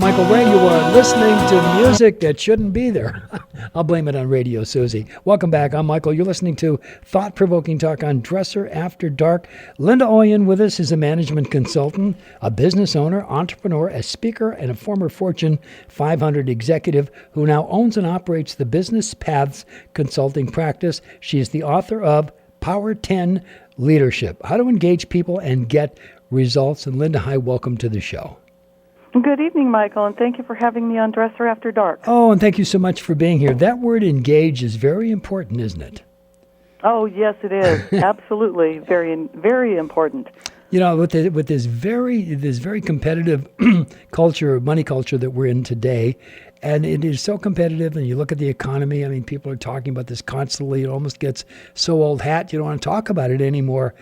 Michael Ray, you are listening to music that shouldn't be there. I'll blame it on Radio Susie. Welcome back. I'm Michael. You're listening to thought-provoking talk on Dresser After Dark. Linda Oyen with us is a management consultant, a business owner, entrepreneur, a speaker, and a former Fortune 500 executive who now owns and operates the Business Paths consulting practice. She is the author of Power 10 Leadership, How to Engage People and Get Results. And Linda, hi, welcome to the show. Good evening, Michael, and thank you for having me on Dresser After Dark. Oh, and thank you so much for being here. That word engage is very important, isn't it? Oh, yes, it is. Absolutely. Very, very important. You know, with this very competitive culture, money culture that we're in today, and it is so competitive, and you look at the economy, I mean, people are talking about this constantly. It almost gets so old hat, you don't want to talk about it anymore.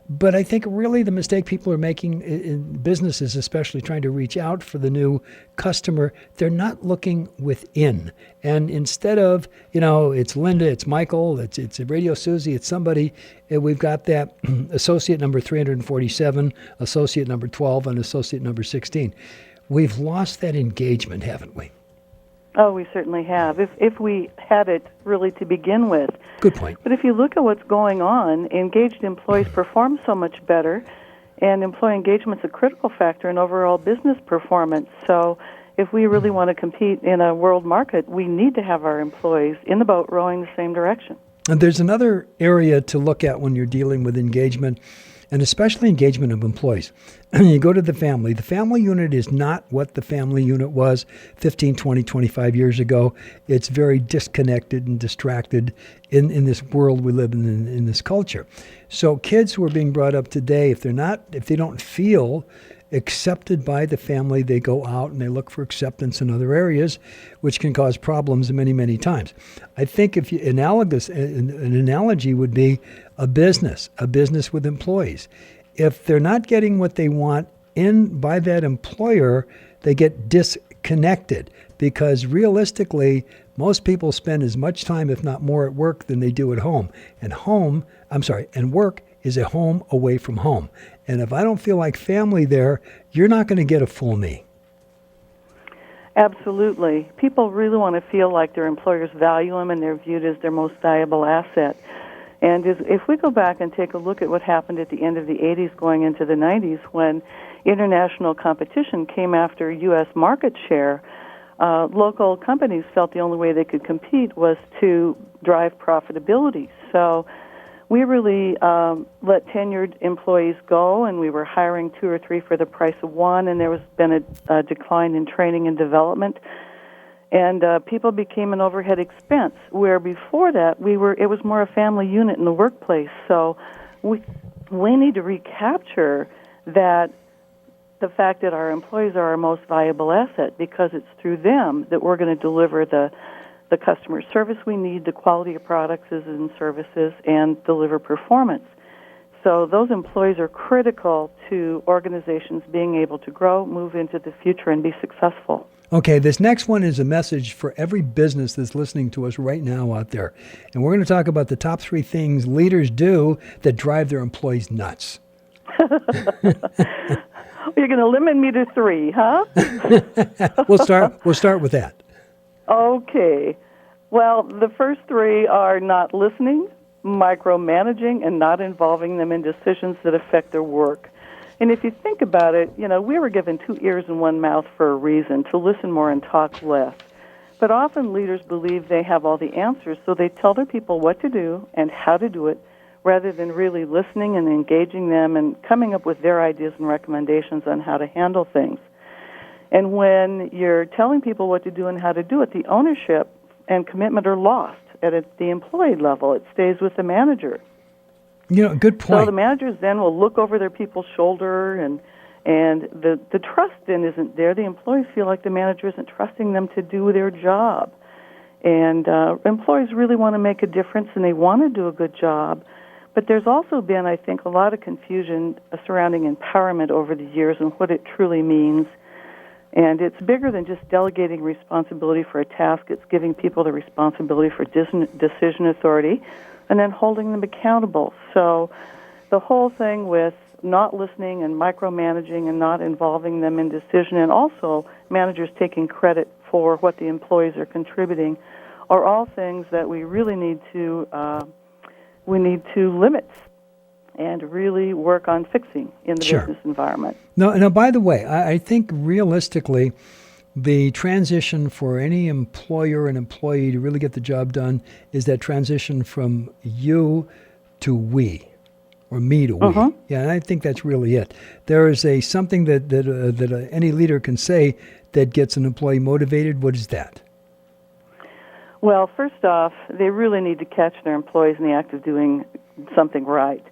But I think really the mistake people are making in businesses, especially trying to reach out for the new customer, they're not looking within. And instead of, it's Linda, it's Michael, it's Radio Susie, it's somebody, we've got that associate number 347, associate number 12, and associate number 16. We've lost that engagement, haven't we? Oh, we certainly have, if we had it really to begin with. Good point. But if you look at what's going on, engaged employees perform so much better, and employee engagement's a critical factor in overall business performance. So if we really want to compete in a world market, we need to have our employees in the boat rowing the same direction. And there's another area to look at when you're dealing with engagement, and especially engagement of employees. You go to the family. The family unit is not what the family unit was 15, 20, 25 years ago. It's very disconnected and distracted in this world we live in this culture. So kids who are being brought up today, if they don't feel accepted by the family, they go out and they look for acceptance in other areas, which can cause problems many, many times. I think an analogy would be a business with employees. If they're not getting what they want by that employer, they get disconnected, because realistically, most people spend as much time, if not more, at work than they do at home. And work is a home away from home. And if I don't feel like family there, you're not going to get a full me. Absolutely. People really want to feel like their employers value them and they're viewed as their most valuable asset. And if we go back and take a look at what happened at the end of the 80s going into the 90s, when international competition came after U.S. market share, local companies felt the only way they could compete was to drive profitability. So we really let tenured employees go, and we were hiring 2 or 3 for the price of one, and there was been a decline in training and development. And people became an overhead expense, where before that it was more a family unit in the workplace. So we need to recapture the fact that our employees are our most valuable asset, because it's through them that we're going to deliver the customer service we need, the quality of products and services, and deliver performance. So those employees are critical to organizations being able to grow, move into the future, and be successful. Okay, this next one is a message for every business that's listening to us right now out there. And we're going to talk about the top 3 things leaders do that drive their employees nuts. You're going to limit me to 3, huh? We'll start with that. Okay. Well, the first 3 are not listening, micromanaging, and not involving them in decisions that affect their work. And if you think about it, we were given 2 ears and 1 mouth for a reason, to listen more and talk less. But often leaders believe they have all the answers, so they tell their people what to do and how to do it, rather than really listening and engaging them and coming up with their ideas and recommendations on how to handle things. And when you're telling people what to do and how to do it, the ownership and commitment are lost at the employee level. It stays with the manager. Good point. So the managers then will look over their people's shoulder, and the trust then isn't there. The employees feel like the manager isn't trusting them to do their job. And employees really want to make a difference, and they want to do a good job. But there's also been, I think, a lot of confusion surrounding empowerment over the years and what it truly means. And it's bigger than just delegating responsibility for a task. It's giving people the responsibility for decision authority and then holding them accountable. So the whole thing with not listening and micromanaging and not involving them in decision, and also managers taking credit for what the employees are contributing, are all things that we really need to limit and really work on fixing in the Sure. business environment. No, by the way, I think realistically, the transition for any employer and employee to really get the job done is that transition from you to we, or me to we. Yeah, and I think that's really it. There is something that any leader can say that gets an employee motivated. What is that? Well, first off, they really need to catch their employees in the act of doing something right.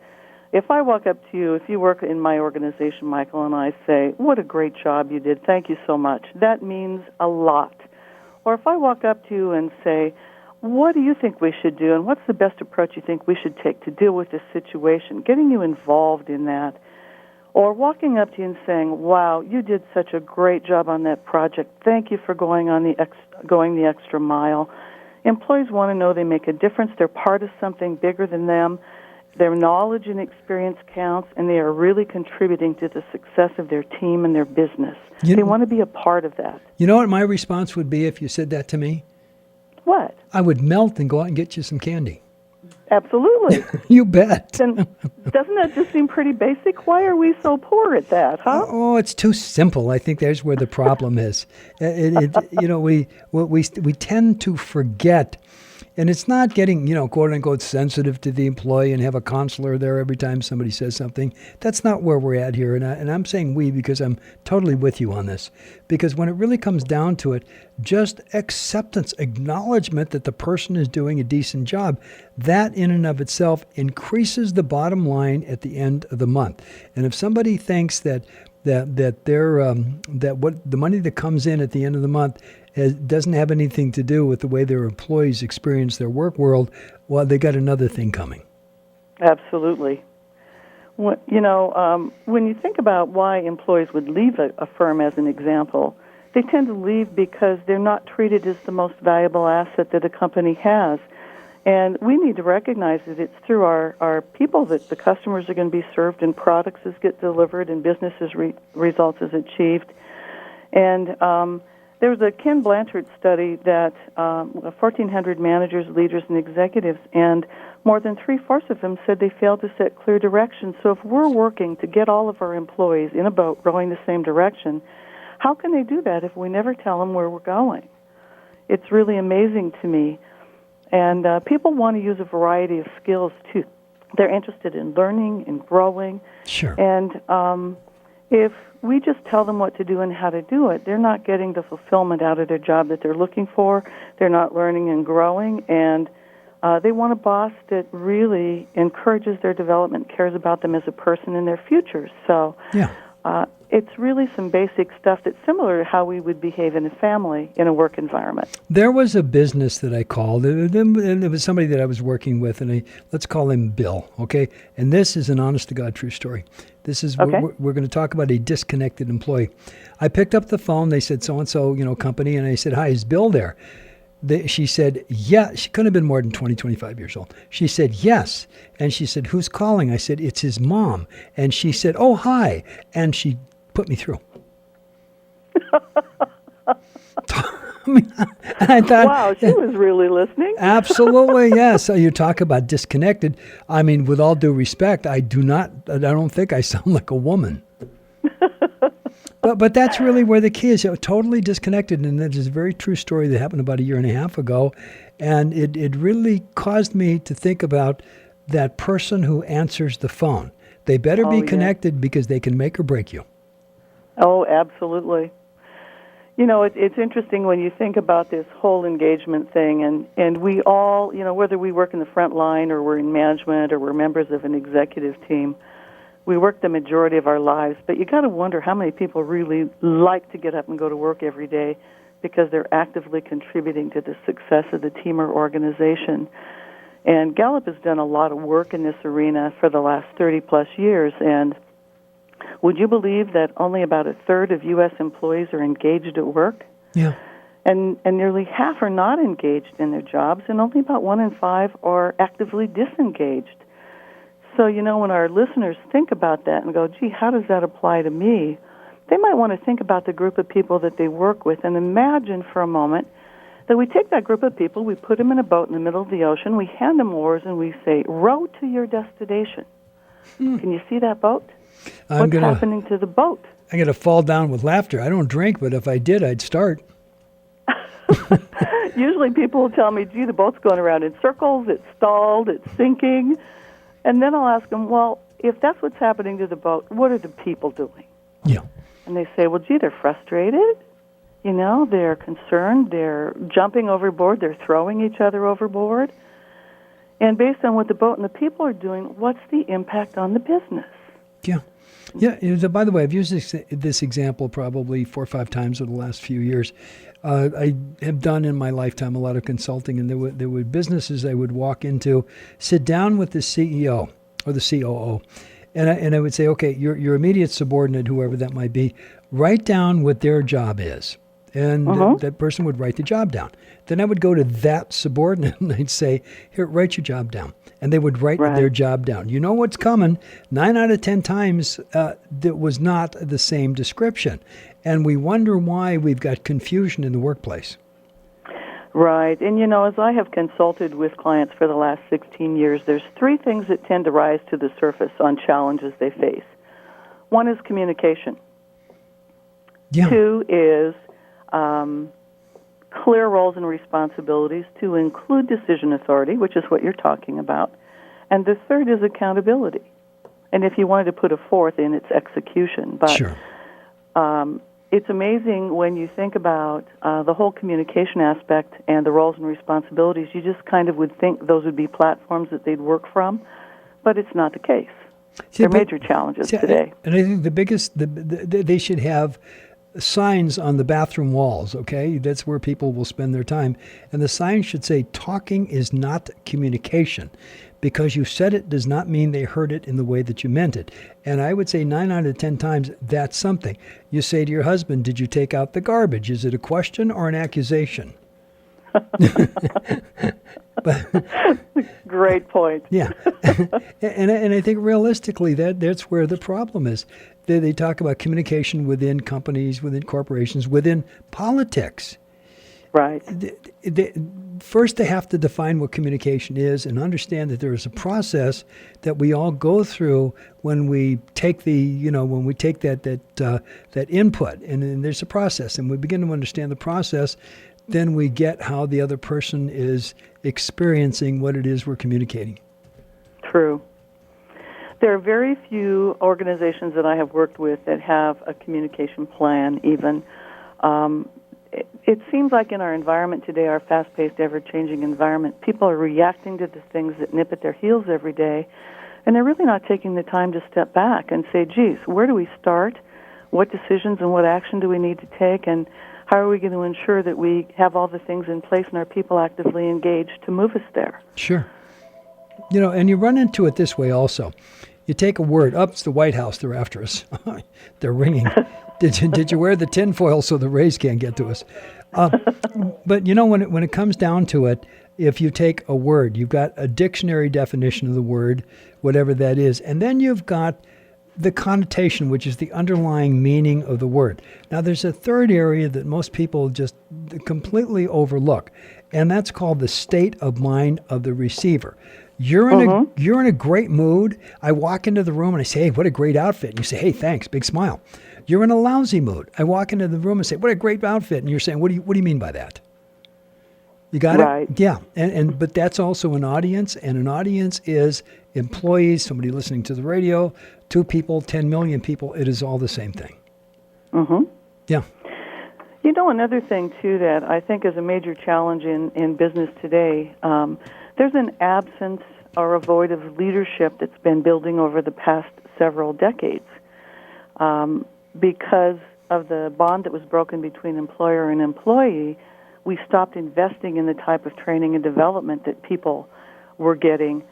If I walk up to you, if you work in my organization, Michael, and I say, "What a great job you did, thank you so much," that means a lot. Or if I walk up to you and say, "What do you think we should do, and what's the best approach you think we should take to deal with this situation?" Getting you involved in that. Or walking up to you and saying, "Wow, you did such a great job on that project. Thank you for going the extra mile." Employees want to know they make a difference. They're part of something bigger than them. Their knowledge and experience counts, and they are really contributing to the success of their team and their business. They want to be a part of that. You know what my response would be if you said that to me? What? I would melt and go out and get you some candy. Absolutely. You bet. And doesn't that just seem pretty basic? Why are we so poor at that, huh? Oh, it's too simple. I think there's where the problem is. We tend to forget. And it's not getting, quote unquote, sensitive to the employee and have a counselor there every time somebody says something. That's not where we're at here. And I'm saying we because I'm totally with you on this. Because when it really comes down to it, just acceptance, acknowledgement that the person is doing a decent job, that in and of itself increases the bottom line at the end of the month. And if somebody thinks that what the money that comes in at the end of the month doesn't have anything to do with the way their employees experience their work world, well, they got another thing coming. Absolutely. When you think about why employees would leave a firm as an example, they tend to leave because they're not treated as the most valuable asset that a company has. And we need to recognize that it's through our people that the customers are going to be served and products get delivered and business results is achieved. And there was a Ken Blanchard study that 1,400 managers, leaders, and executives, and more than 3/4 of them said they failed to set clear direction. So if we're working to get all of our employees in a boat rowing the same direction, how can they do that if we never tell them where we're going? It's really amazing to me. And people want to use a variety of skills, too. They're interested in learning and growing. Sure. And if we just tell them what to do and how to do it, they're not getting the fulfillment out of their job that they're looking for. They're not learning and growing. And they want a boss that really encourages their development, cares about them as a person and their future. So it's really some basic stuff that's similar to how we would behave in a family in a work environment. There was a business that I called, and it was somebody that I was working with, and let's call him Bill, okay? And this is an honest-to-God true story. This is okay. We're going to talk about a disconnected employee. I picked up the phone. They said, so-and-so, company, and I said, "Hi, is Bill there?" She said, "Yeah." She couldn't have been more than 20, 25 years old. She said, "Yes." And she said, "Who's calling?" I said, "It's his mom." And she said, "Oh, hi." And she put me through. I thought, wow, she was really listening. Absolutely, yes. So you talk about disconnected. I mean, with all due respect, I don't think I sound like a woman. But that's really where the key is. Totally disconnected, and that is a very true story that happened about 1.5 years ago, and it really caused me to think about that person who answers the phone. They better be connected because they can make or break you. Oh, absolutely. It's interesting when you think about this whole engagement thing, and we all, whether we work in the front line or we're in management or we're members of an executive team, we work the majority of our lives, but you got to wonder how many people really like to get up and go to work every day because they're actively contributing to the success of the team or organization. And Gallup has done a lot of work in this arena for the last 30-plus years, and would you believe that only about 1/3 of U.S. employees are engaged at work? Yeah. And nearly half are not engaged in their jobs, and only about 1 in 5 are actively disengaged. So, when our listeners think about that and go, gee, how does that apply to me? they might want to think about the group of people that they work with and imagine for a moment that we take that group of people, we put them in a boat in the middle of the ocean, we hand them oars, and we say, row to your destination. Can you see that boat? What's happening to the boat? I'm going to fall down with laughter. I don't drink, but if I did, I'd start. Usually people will tell me, gee, the boat's going around in circles, it's stalled, it's sinking. And then I'll ask them, well, if that's what's happening to the boat, what are the people doing? Yeah. And they say, well, gee, they're frustrated. You know, they're concerned. They're jumping overboard. They're throwing each other overboard. And based on what the boat and the people are doing, what's the impact on the business? Yeah. Yeah. By the way, I've used this example probably 4 or 5 times over the last few years. I have done in my lifetime a lot of consulting, and there were businesses I would walk into, sit down with the CEO or the COO, and I would say, okay, your immediate subordinate, whoever that might be, write down what their job is. And that person would write the job down. Then I would go to that subordinate and I'd say, here, write your job down. And they would write their job down. You know what's coming? 9 out of 10 times that was not the same description. And we wonder why we've got confusion in the workplace. Right. And, you know, as I have consulted with clients for the last 16 years, there's 3 things that tend to rise to the surface on challenges they face. 1 is communication. Yeah. 2 is clear roles and responsibilities to include decision authority, which is what you're talking about. And the 3rd is accountability. And if you wanted to put a 4th in, it's execution. But sure. It's amazing when you think about the whole communication aspect and the roles and responsibilities, you just kind of would think those would be platforms that they'd work from, but it's not the case. There are major challenges today. And I think the biggest, they should have signs on the bathroom walls, okay? That's where people will spend their time. And the sign should say, talking is not communication. Because you said it does not mean they heard it in the way that you meant it. And I would say 9 out of 10 times, that's something. You say to your husband, did you take out the garbage? Is it a question or an accusation? Great point. Yeah. and I think realistically, that's where the problem is. They talk about communication within companies, within corporations, within politics. Right. First, they have to define what communication is and understand that there is a process that we all go through when we take that input, and there's a process, and we begin to understand the process. Then we get how the other person is experiencing what it is we're communicating. True. There are very few organizations that I have worked with that have a communication plan even. It seems like in our environment today, our fast-paced, ever-changing environment, people are reacting to the things that nip at their heels every day, and they're really not taking the time to step back and say, geez, where do we start? What decisions and what action do we need to take? And how are we going to ensure that we have all the things in place and our people actively engaged to move us there? Sure. And you run into it this way also. You take a word. It's the White House. They're after us. They're ringing. Did you wear the tinfoil so the rays can't get to us? But when it comes down to it, if you take a word, you've got a dictionary definition of the word, whatever that is, and then you've got the connotation, which is the underlying meaning of the word. Now, there's a third area that most people just completely overlook, and that's called the state of mind of the receiver. You're in a great mood. I walk into the room and I say, hey, what a great outfit. And you say, hey, thanks, big smile. You're in a lousy mood. I walk into the room and say, what a great outfit. And you're saying, what do you mean by that? You got right. it? Yeah. But that's also an audience, and an audience is employees, somebody listening to the radio, 2 people, 10 million people. It is all the same thing. Mm-hmm. Yeah. Another thing, too, that I think is a major challenge in business today, there's an absence or a void of leadership that's been building over the past several decades. Because of the bond that was broken between employer and employee, we stopped investing in the type of training and development that people were getting,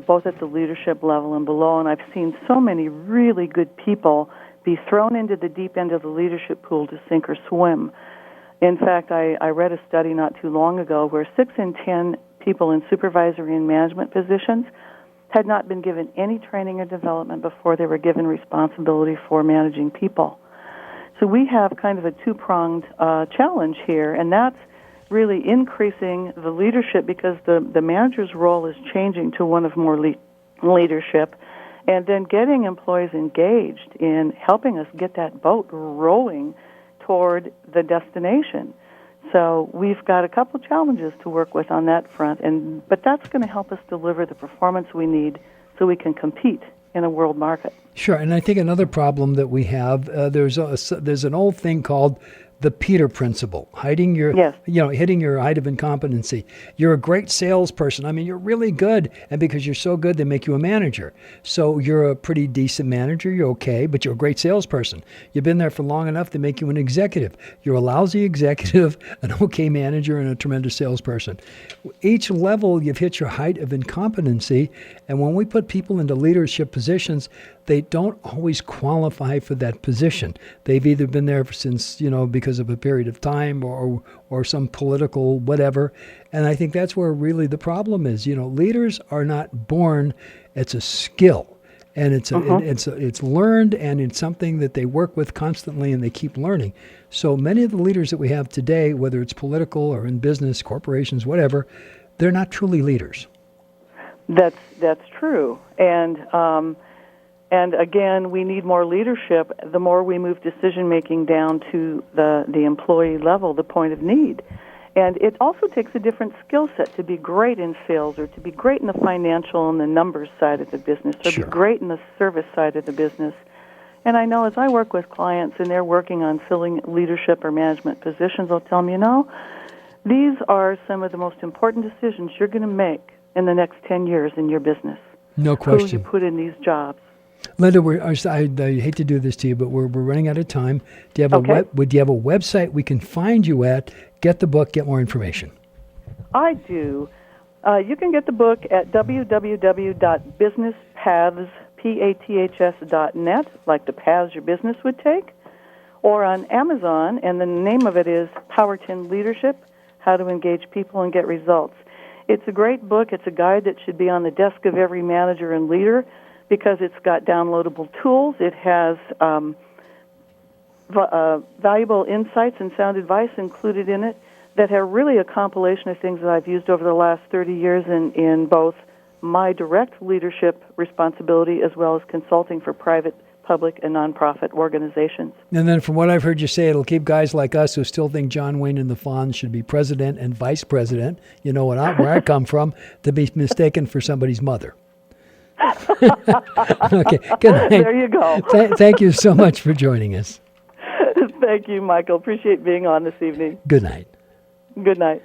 both at the leadership level and below. And I've seen so many really good people be thrown into the deep end of the leadership pool to sink or swim. In fact, I read a study not too long ago where 6 in 10 people in supervisory and management positions had not been given any training or development before they were given responsibility for managing people. So we have kind of a two-pronged challenge here, and that's really increasing the leadership because the manager's role is changing to one of more leadership, and then getting employees engaged in helping us get that boat rowing toward the destination. So we've got a couple challenges to work with on that front, but that's going to help us deliver the performance we need so we can compete in a world market. Sure, and I think another problem that we have, there's an old thing called the Peter principle, hitting your height of incompetency. You're a great salesperson. I mean, you're really good, and because you're so good, they make you a manager. So you're a pretty decent manager. You're okay, but you're a great salesperson. You've been there for long enough to make you an executive. You're a lousy executive, an okay manager, and a tremendous salesperson. Each level, you've hit your height of incompetency, and when we put people into leadership positions, they don't always qualify for that position. They've either been there since, because of a period of time or some political whatever. And I think that's where really the problem is. Leaders are not born. It's a skill. And it's learned, and it's something that they work with constantly and they keep learning. So many of the leaders that we have today, whether it's political or in business, corporations, whatever, they're not truly leaders. That's true. And again, we need more leadership. The more we move decision-making down to the employee level, the point of need. And it also takes a different skill set to be great in sales or to be great in the financial and the numbers side of the business or Sure. be great in the service side of the business. And I know as I work with clients and they're working on filling leadership or management positions, they'll tell me, these are some of the most important decisions you're going to make in the next 10 years in your business. No question. Who you put in these jobs. Linda, I hate to do this to you, but we're running out of time. Do you have do you have a website we can find you at? Get the book, get more information. I do. You can get the book at www.businesspaths.net, like the paths your business would take, or on Amazon, and the name of it is Powerton Leadership, How to Engage People and Get Results. It's a great book. It's a guide that should be on the desk of every manager and leader, because it's got downloadable tools. It has valuable insights and sound advice included in it that are really a compilation of things that I've used over the last 30 years in both my direct leadership responsibility as well as consulting for private, public, and nonprofit organizations. And then from what I've heard you say, it'll keep guys like us who still think John Wayne and the Fonz should be president and vice president, where I come from, to be mistaken for somebody's mother. Okay, good night. There you go. Thank you so much for joining us. Thank you, Michael. Appreciate being on this evening. Good night. Good night.